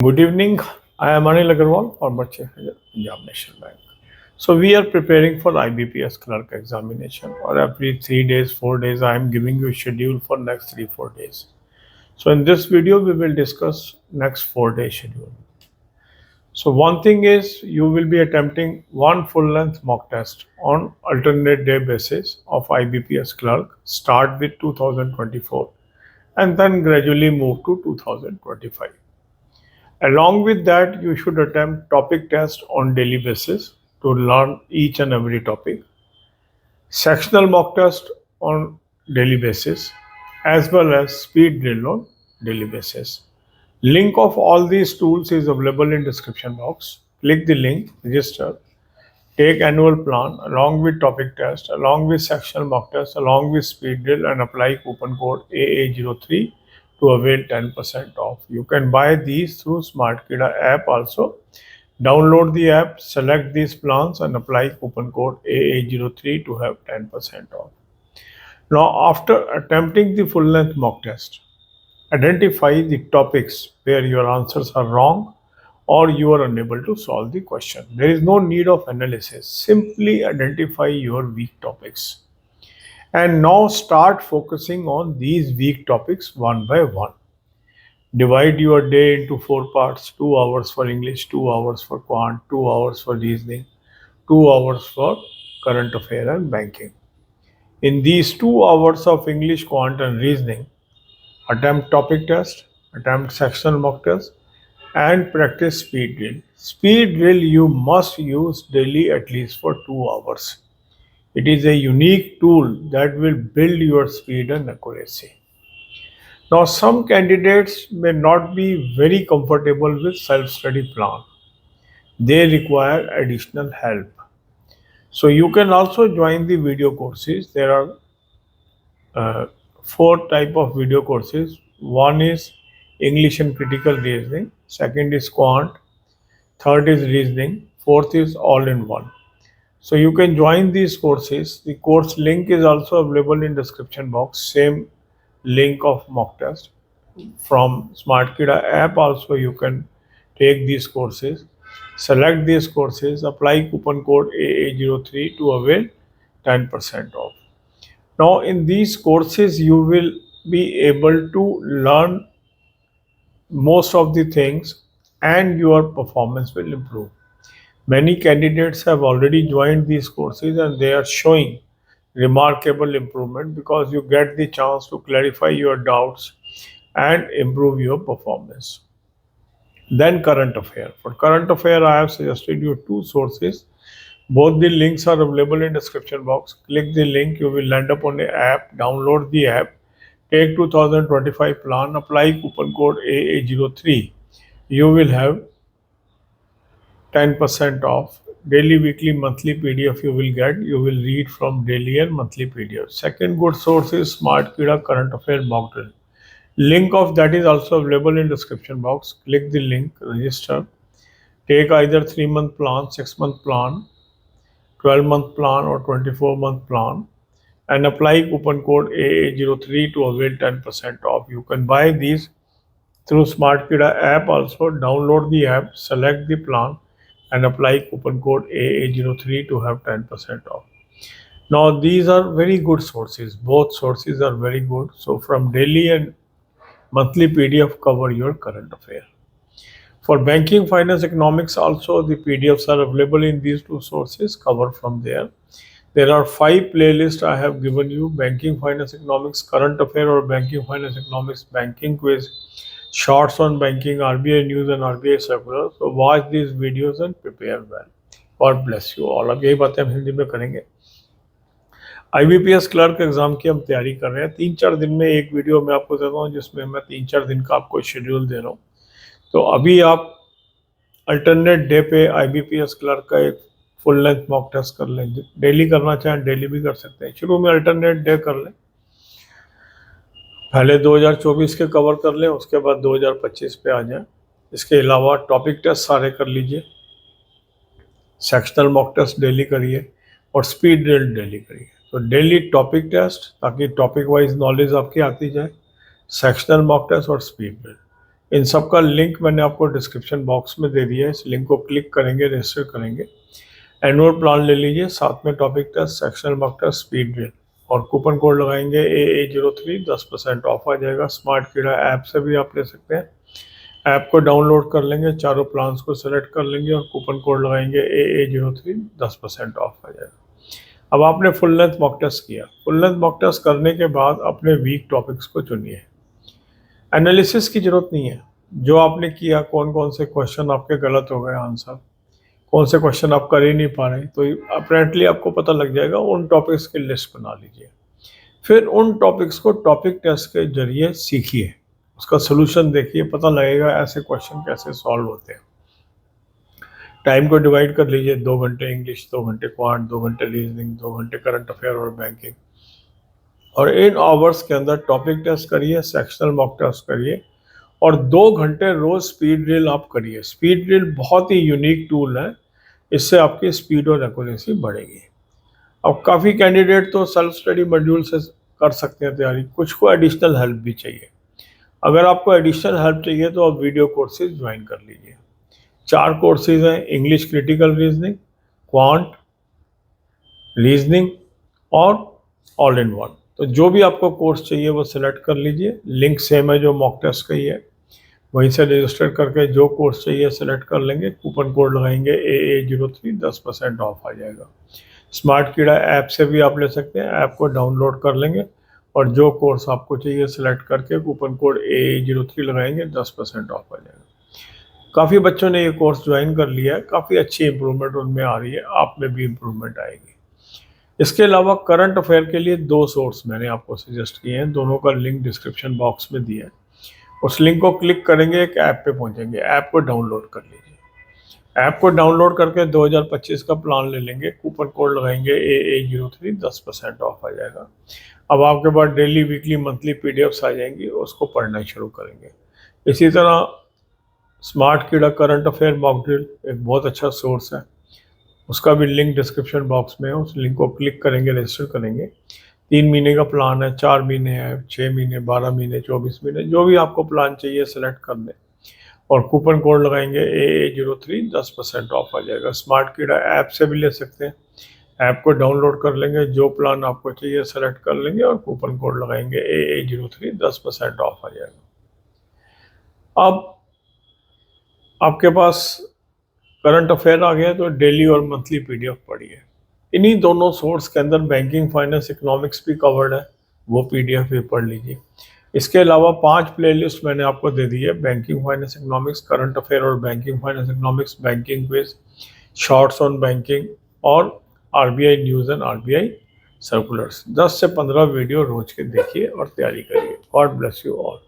Good evening. I am Anil Agarwal, former Chief Manager, Punjab National Bank. So we are preparing for IBPS clerk examination. Or every 3 days, 4 days, I am giving you a schedule for next 3-4 days. So in this video, we will discuss next 4 day schedule. So one thing is you will be attempting one full-length mock test on alternate day basis of IBPS clerk. Start with 2024 and then gradually move to 2025. Along with that, you should attempt topic test on daily basis to learn each and every topic, sectional mock test on daily basis, as well as speed drill on daily basis. Link of all these tools is available in description box. Click the link, register, take annual plan along with topic test, along with sectional mock test, along with speed drill and apply coupon code AA03 to avail 10% off. You can buy these through SmartKida app also. Download the app, select these plans and apply coupon code AA03 to have 10% off. Now, after attempting the full length mock test, identify the topics where your answers are wrong or you are unable to solve the question. There is no need of analysis. Simply identify your weak topics. And now start focusing on these weak topics one by one. Divide your day into 4 parts: 2 hours for English, 2 hours for quant, 2 hours for reasoning, 2 hours for current affair and banking. In these 2 hours of English, quant, and reasoning, attempt topic test, attempt sectional mock test, and practice speed drill. Speed drill you must use daily at least for 2 hours. It is a unique tool that will build your speed and accuracy. Now, some candidates may not be very comfortable with self-study plan. They require additional help. So you can also join the video courses. There are uh, 4 type of video courses. One is English and critical reasoning. Second is quant. Third is reasoning. Fourth is all in one. So you can join these courses. The course link is also available in description box. Same link of mock test. From SmartKida app also you can take these courses. Select these courses. Apply coupon code AA03 to avail 10% off. Now in these courses you will be able to learn most of the things and your performance will improve. Many candidates have already joined these courses and they are showing remarkable improvement because you get the chance to clarify your doubts and improve your performance. Then current affair. For current affair, I have suggested you 2 sources. Both the links are available in description box. Click the link, you will land up on the app, download the app, take 2025 plan, apply coupon code AA03. You will have 10% off. Daily, weekly, monthly PDF you will get. You will read from daily and monthly PDF. Second good source is SmartKida Current Affair Mock Drill. Link of that is also available in description box. Click the link, register. Take either 3-month plan, 6-month plan, 12-month plan or 24-month plan and apply coupon code AA03 to avail 10% off. You can buy these through SmartKida app also. Download the app, select the plan and apply coupon code AA03 to have 10% off. Now these are very good sources. Both sources are very good. So from daily and monthly PDF cover your current affair. For banking, finance, economics also the PDFs are available in these 2 sources. Cover from there. There are 5 playlists I have given you: banking, finance, economics, current affair or banking, finance, economics, banking quiz, shorts on banking, RBI news and RBI circular. So watch these videos and prepare well. God bless you all. अब यही बातें हम हिंदी में करेंगे. IBPS clerk exam की हम तैयारी कर रहे हैं. 3-4 दिन में एक वीडियो मैं आपको देता हूँ जिसमें मैं 3-4 दिन का आपको शेड्यूल दे रहा हूँ. तो अभी आप अल्टरनेट डे पे IBPS क्लर्क का एक फुल लेंथ मॉक टेस्ट कर लें. डेली करना चाहें डेली भी कर सकते हैं. शुरू में अल्टरनेट डे कर लें. पहले 2024 के कवर कर लें, उसके बाद 2025 पे आ जाएं. इसके अलावा टॉपिक टेस्ट सारे कर लीजिए. सेक्शनल मॉक टेस्ट डेली करिए और स्पीड ड्रिल डेली करिए. तो डेली टॉपिक टेस्ट ताकि टॉपिक वाइज नॉलेज आपकी आती जाए, सेक्शनल मॉक टेस्ट और स्पीड ड्रिल. इन सब का लिंक मैंने आपको डिस्क्रिप्शन बॉक्स में दे दिया है। इस लिंक को क्लिक करेंगे, रजिस्टर करेंगे, एनुअल प्लान ले लीजिए, साथ में topic test, sectional mock test, speed drill और कूपन कोड लगाएंगे AA03, 10% ऑफ आ जाएगा। स्मार्ट कीड़ा ऐप से भी आप ले सकते हैं। ऐप को डाउनलोड कर लेंगे, चारों प्लान्स को सेलेक्ट कर लेंगे और कूपन कोड लगाएंगे AA03, 10% ऑफ आ जाएगा। अब आपने फुल लेंथ मॉक टेस्ट किया। फुल लेंथ मॉक टेस्ट करने के बाद अपने वीक टॉपिक्स को चुनिए। एनालिसिस की जरूरत नहीं है। जो आपने किया, कौन कौन से क्वेश्चन आपके गलत हो गए आंसर, कौन से क्वेश्चन आप कर ही नहीं पा रहे, तो अपरेंटली आपको पता लग जाएगा। उन टॉपिक्स की लिस्ट बना लीजिए, फिर उन टॉपिक्स को टॉपिक टेस्ट के जरिए सीखिए, उसका सोल्यूशन देखिए, पता लगेगा ऐसे क्वेश्चन कैसे सॉल्व होते हैं। टाइम को डिवाइड कर लीजिए, 2 घंटे इंग्लिश, 2 घंटे क्वांट, 2 घंटे रीजनिंग, 2 घंटे करंट अफेयर और बैंकिंग। और इन आवर्स के अंदर टॉपिक टेस्ट करिए, सेक्शनल मॉक टेस्ट करिए और 2 घंटे रोज स्पीड ड्रिल आप करिए। स्पीड ड्रिल बहुत ही यूनिक टूल है, इससे आपकी स्पीड और एक्यूरेसी बढ़ेगी। अब काफ़ी कैंडिडेट तो सेल्फ स्टडी मॉड्यूल से कर सकते हैं तैयारी, कुछ को एडिशनल हेल्प भी चाहिए। अगर आपको एडिशनल हेल्प चाहिए तो आप वीडियो कोर्सेज ज्वाइन कर लीजिए। 4 कोर्सेज हैं, English critical reasoning, quant, reasoning और ऑल इन वन। तो जो भी आपको कोर्स चाहिए वो सिलेक्ट कर लीजिए। लिंक सेम है जो मॉक टेस्ट का ही है, वहीं से रजिस्टर करके जो कोर्स चाहिए सिलेक्ट कर लेंगे, कूपन कोड लगाएंगे AA03, 10% ऑफ आ जाएगा। स्मार्ट कीड़ा ऐप से भी आप ले सकते हैं, ऐप को डाउनलोड कर लेंगे और जो कोर्स आपको चाहिए सिलेक्ट करके कूपन कोड AA03 लगाएंगे, 10% ऑफ आ जाएगा। काफ़ी बच्चों ने ये कोर्स ज्वाइन कर लिया है, काफ़ी अच्छी इंप्रूवमेंट उनमें आ रही है, आप में भी इंप्रूवमेंट आएगी। इसके अलावा करंट अफेयर के लिए 2 सोर्स मैंने आपको सजेस्ट किए हैं, दोनों का लिंक डिस्क्रिप्शन बॉक्स में दिया है। उस लिंक को क्लिक करेंगे, एक ऐप पे पहुंचेंगे, ऐप को डाउनलोड कर लीजिए। ऐप को डाउनलोड करके 2025 का प्लान ले लेंगे, कूपन कोड लगाएंगे AA03, 10% ऑफ आ जाएगा। अब आपके पास डेली, वीकली, मंथली PDFs आ जाएंगी, उसको पढ़ना शुरू करेंगे। इसी तरह स्मार्ट कीड़ा करंट अफेयर मॉक ड्रिल एक बहुत अच्छा सोर्स है, उसका भी लिंक डिस्क्रिप्शन बॉक्स में है। उस लिंक को क्लिक करेंगे, रजिस्टर करेंगे। 3 महीने का प्लान है, 4 महीने है, 6 महीने, 12 महीने, 24 महीने, जो भी आपको प्लान चाहिए सेलेक्ट कर लें और कूपन कोड लगाएंगे AA03, 10% ऑफ आ जाएगा। स्मार्ट कीड़ा ऐप से भी ले सकते हैं, ऐप को डाउनलोड कर लेंगे, जो प्लान आपको चाहिए सेलेक्ट कर लेंगे और कूपन कोड लगाएंगे AA03, 10% ऑफ आ जाएगा। अब आपके पास करंट अफेयर आ गया तो डेली और मंथली PDF पढ़िए। इन्हीं दोनों सोर्स के अंदर बैंकिंग, फाइनेंस, इकोनॉमिक्स भी कवर्ड है, वो PDF भी पढ़ लीजिए। इसके अलावा 5 प्लेलिस्ट मैंने आपको दे दी है, banking, finance, economics, current affair और banking, finance, economics, banking quiz, shorts on banking और RBI news and RBI circulars. 10 से 15 वीडियो रोज के देखिए और तैयारी करिए। God bless you all.